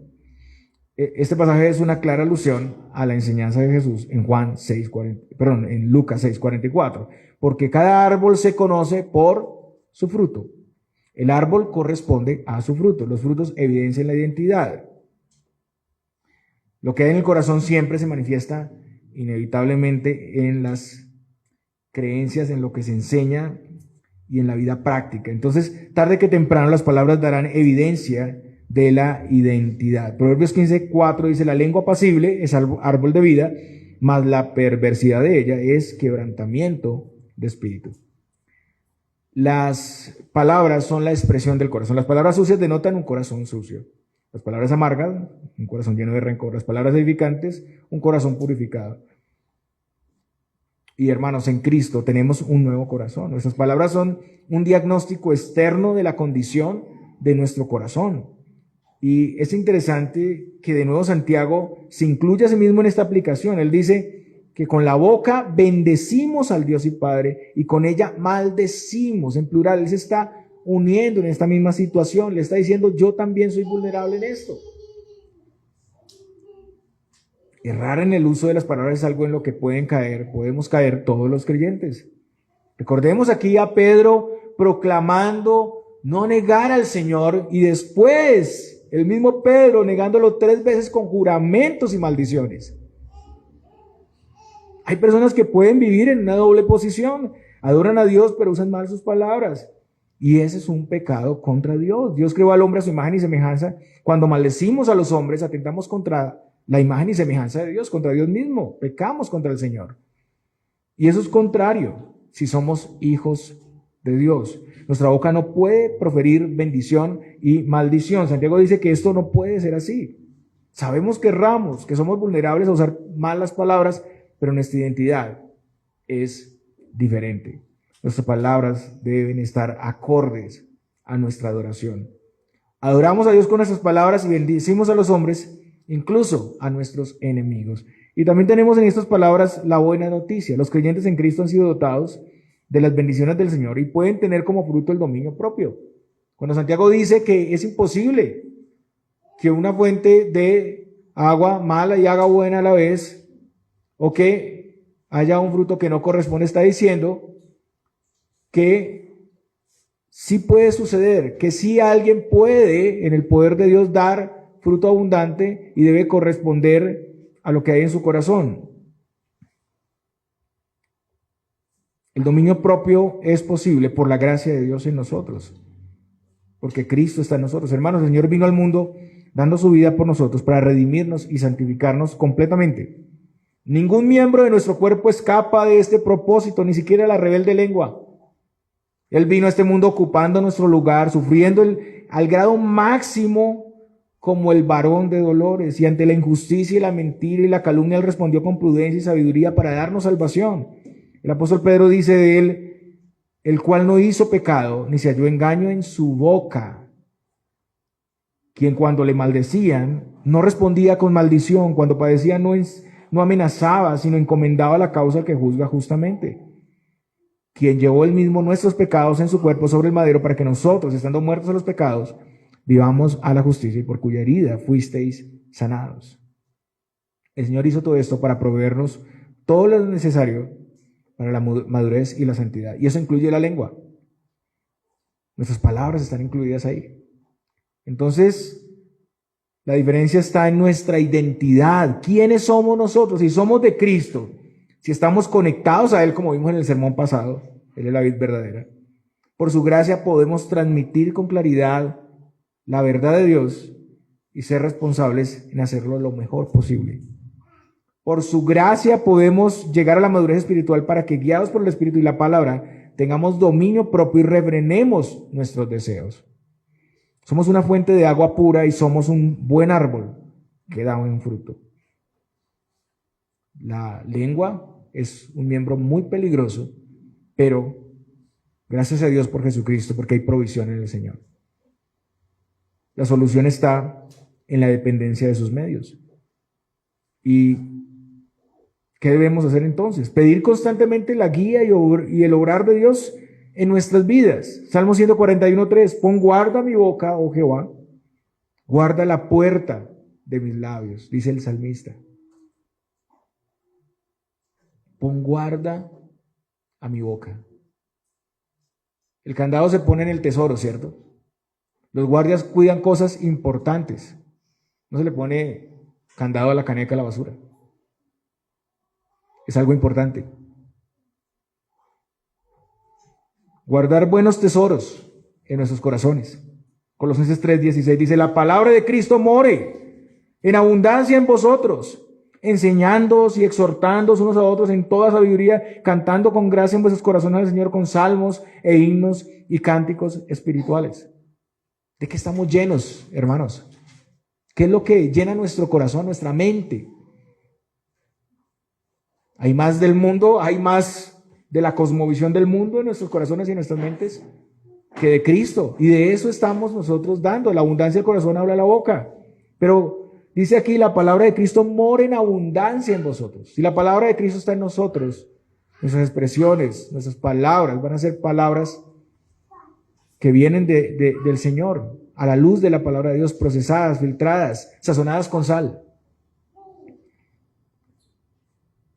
A: Este pasaje es una clara alusión a la enseñanza de Jesús en en Lucas 6:44, porque cada árbol se conoce por su fruto. El árbol corresponde a su fruto. Los frutos evidencian la identidad. Lo que hay en el corazón siempre se manifiesta inevitablemente en las creencias, en lo que se enseña y en la vida práctica. Entonces, tarde que temprano las palabras darán evidencia de la identidad. Proverbios 15:4 dice: la lengua apacible es árbol de vida, mas la perversidad de ella es quebrantamiento de espíritu. Las palabras son la expresión del corazón. Las palabras sucias denotan un corazón sucio. Las palabras amargas, un corazón lleno de rencor. Las palabras edificantes, un corazón purificado. Y hermanos, en Cristo tenemos un nuevo corazón. Nuestras palabras son un diagnóstico externo de la condición de nuestro corazón. Y es interesante que de nuevo Santiago se incluye a sí mismo en esta aplicación. Él dice que con la boca bendecimos al Dios y Padre y con ella maldecimos, en plural. Él se está uniendo en esta misma situación. Le está diciendo: yo también soy vulnerable en esto. Errar en el uso de las palabras es algo en lo que podemos caer todos los creyentes. Recordemos aquí a Pedro proclamando no negar al Señor, y después el mismo Pedro negándolo 3 veces con juramentos y maldiciones. Hay personas que pueden vivir en una doble posición. Adoran a Dios pero usan mal sus palabras. Y ese es un pecado contra Dios. Dios creó al hombre a su imagen y semejanza. Cuando maldecimos a los hombres, atentamos contra la imagen y semejanza de Dios, contra Dios mismo. Pecamos contra el Señor. Y eso es contrario si somos hijos de Dios. Nuestra boca no puede proferir bendición y maldición. Santiago dice que esto no puede ser así. Sabemos que erramos, que somos vulnerables a usar malas palabras, pero nuestra identidad es diferente. Nuestras palabras deben estar acordes a nuestra adoración. Adoramos a Dios con nuestras palabras y bendecimos a los hombres, incluso a nuestros enemigos. Y también tenemos en estas palabras la buena noticia. Los creyentes en Cristo han sido dotados de las bendiciones del Señor y pueden tener como fruto el dominio propio. Cuando Santiago dice que es imposible que una fuente dé agua mala y haga buena a la vez, o que haya un fruto que no corresponde, está diciendo que sí puede suceder, que sí alguien puede en el poder de Dios dar fruto abundante y debe corresponder a lo que hay en su corazón. El dominio propio es posible por la gracia de Dios en nosotros, porque Cristo está en nosotros. Hermanos, el Señor vino al mundo dando su vida por nosotros para redimirnos y santificarnos completamente. Ningún miembro de nuestro cuerpo escapa de este propósito, ni siquiera la rebelde lengua. Él vino a este mundo ocupando nuestro lugar, sufriendo al grado máximo como el varón de dolores, y ante la injusticia y la mentira y la calumnia, Él respondió con prudencia y sabiduría para darnos salvación. El apóstol Pedro dice de Él, el cual no hizo pecado, ni se halló engaño en su boca, quien cuando le maldecían, no respondía con maldición, cuando padecía no amenazaba, sino encomendaba la causa al que juzga justamente, quien llevó él mismo nuestros pecados en su cuerpo sobre el madero, para que nosotros, estando muertos a los pecados, vivamos a la justicia, y por cuya herida fuisteis sanados. El Señor hizo todo esto para proveernos todo lo necesario para la madurez y la santidad. Y eso incluye la lengua. Nuestras palabras están incluidas ahí. Entonces, la diferencia está en nuestra identidad. ¿Quiénes somos nosotros? Si somos de Cristo, si estamos conectados a Él, como vimos en el sermón pasado, Él es la vid verdadera. Por su gracia podemos transmitir con claridad la verdad de Dios y ser responsables en hacerlo lo mejor posible. Por su gracia podemos llegar a la madurez espiritual para que, guiados por el Espíritu y la palabra, tengamos dominio propio y refrenemos nuestros deseos. Somos una fuente de agua pura y somos un buen árbol que da un fruto. La lengua es un miembro muy peligroso, pero gracias a Dios por Jesucristo, porque hay provisión en el Señor. La solución está en la dependencia de sus medios. ¿Y qué debemos hacer entonces? Pedir constantemente la guía y el obrar de Dios en nuestras vidas. Salmo 141:3, pon guarda mi boca, oh Jehová, guarda la puerta de mis labios, dice el salmista. Pon guarda a mi boca. El candado se pone en el tesoro, ¿cierto? Los guardias cuidan cosas importantes. No se le pone candado a la caneca de la basura. Es algo importante. Guardar buenos tesoros en nuestros corazones. Colosenses 3:16 dice, la palabra de Cristo more en abundancia en vosotros, enseñándoos y exhortándoos unos a otros en toda sabiduría, cantando con gracia en vuestros corazones al Señor con salmos e himnos y cánticos espirituales. ¿De qué estamos llenos, hermanos? ¿Qué es lo que llena nuestro corazón, nuestra mente? Hay más del mundo, hay más de la cosmovisión del mundo en nuestros corazones y en nuestras mentes que de Cristo. Y de eso estamos nosotros dando. La abundancia del corazón habla la boca. Pero dice aquí, la palabra de Cristo mora en abundancia en vosotros. Si la palabra de Cristo está en nosotros, nuestras expresiones, nuestras palabras van a ser palabras que vienen del Señor, a la luz de la palabra de Dios, procesadas, filtradas, sazonadas con sal.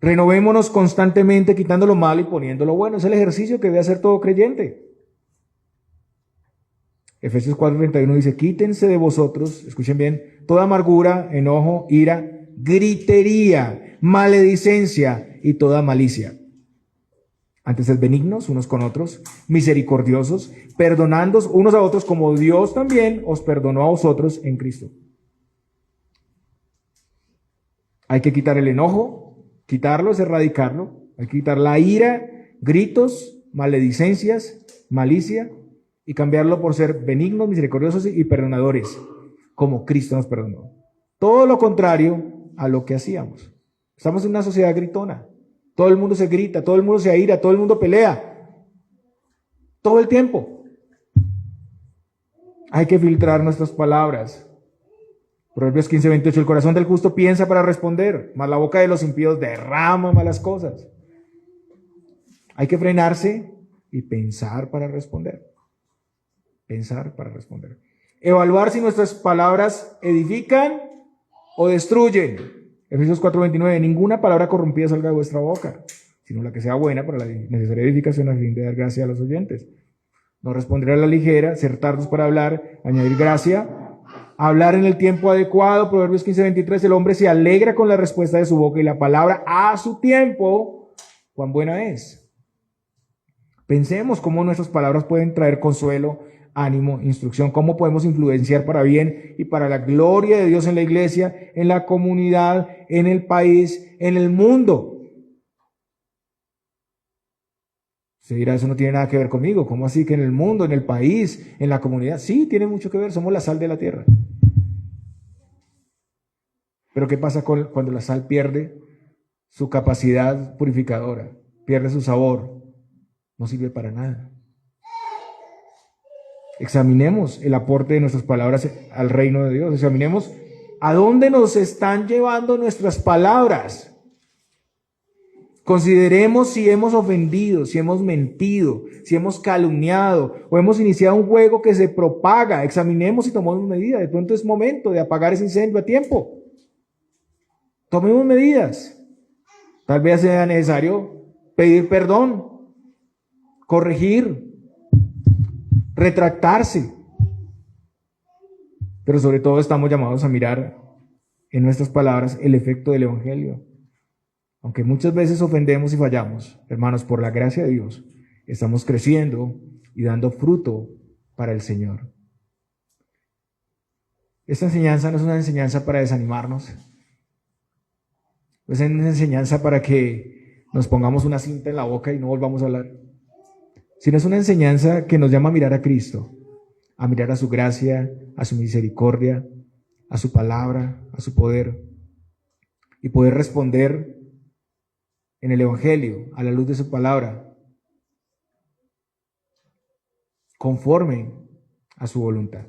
A: Renovémonos constantemente, quitando lo malo y poniendo lo bueno. Es el ejercicio que debe hacer todo creyente. Efesios 4:31 dice, quítense de vosotros, escuchen bien, toda amargura, enojo, ira, gritería, maledicencia y toda malicia. Antes sed benignos unos con otros, misericordiosos, perdonándoos unos a otros como Dios también os perdonó a vosotros en Cristo. Hay que quitar el enojo, quitarlo es erradicarlo. Hay que quitar la ira, gritos, maledicencias, malicia, y cambiarlo por ser benignos, misericordiosos y perdonadores, como Cristo nos perdonó. Todo lo contrario a lo que hacíamos. Estamos en una sociedad gritona. Todo el mundo se grita, todo el mundo se aira, todo el mundo pelea. Todo el tiempo. Hay que filtrar nuestras palabras. Proverbios 15:28, el corazón del justo piensa para responder, mas la boca de los impíos derrama malas cosas. Hay que frenarse y pensar para responder. Pensar para responder. Evaluar si nuestras palabras edifican o destruyen. Efesios 4:29, ninguna palabra corrompida salga de vuestra boca, sino la que sea buena para la necesaria edificación a fin de dar gracia a los oyentes. No responder a la ligera, ser tardos para hablar, añadir gracia, hablar en el tiempo adecuado. Proverbios 15:23, el hombre se alegra con la respuesta de su boca y la palabra a su tiempo, cuán buena es. Pensemos cómo nuestras palabras pueden traer consuelo, ánimo, instrucción, cómo podemos influenciar para bien y para la gloria de Dios en la iglesia, en la comunidad, en el país, en el mundo. Usted dirá, eso no tiene nada que ver conmigo. ¿Cómo así que en el mundo, en el país, en la comunidad? Sí, tiene mucho que ver, somos la sal de la tierra. Pero ¿qué pasa cuando la sal pierde su capacidad purificadora? Pierde su sabor. No sirve para nada. Examinemos el aporte de nuestras palabras al reino de Dios. Examinemos a dónde nos están llevando nuestras palabras. Consideremos si hemos ofendido, si hemos mentido, si hemos calumniado o hemos iniciado un juego que se propaga. Examinemos y tomemos medidas. De pronto es momento de apagar ese incendio a tiempo. Tomemos medidas. Tal vez sea necesario pedir perdón, corregir, retractarse. Pero sobre todo estamos llamados a mirar en nuestras palabras el efecto del Evangelio. Aunque muchas veces ofendemos y fallamos, hermanos, por la gracia de Dios, estamos creciendo y dando fruto para el Señor. Esta enseñanza no es una enseñanza para desanimarnos, es una enseñanza para que nos pongamos una cinta en la boca y no volvamos a hablar, sino es una enseñanza que nos llama a mirar a Cristo, a mirar a su gracia, a su misericordia, a su palabra, a su poder, y poder responder en el Evangelio, a la luz de su palabra, conforme a su voluntad.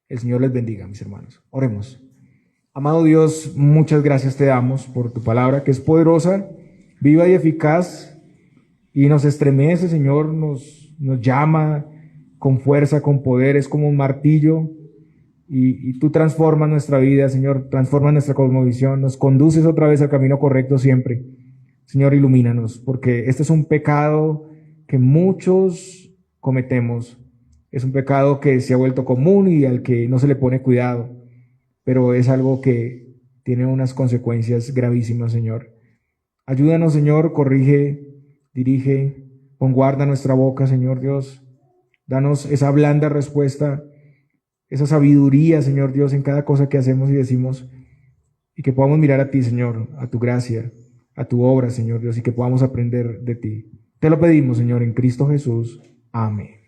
A: El Señor les bendiga, mis hermanos. Oremos. Amado Dios, muchas gracias te damos por tu palabra, que es poderosa, viva y eficaz, y nos estremece, Señor, nos llama con fuerza, con poder, es como un martillo, y tú transformas nuestra vida, Señor, transformas nuestra cosmovisión, nos conduces otra vez al camino correcto siempre. Señor, ilumínanos, porque este es un pecado que muchos cometemos, es un pecado que se ha vuelto común y al que no se le pone cuidado, pero es algo que tiene unas consecuencias gravísimas, Señor. Ayúdanos, Señor, corrige, dirige, pon guarda nuestra boca, Señor Dios. Danos esa blanda respuesta, esa sabiduría, Señor Dios, en cada cosa que hacemos y decimos, y que podamos mirar a ti, Señor, a tu gracia, a tu obra, Señor Dios, y que podamos aprender de ti. Te lo pedimos, Señor, en Cristo Jesús. Amén.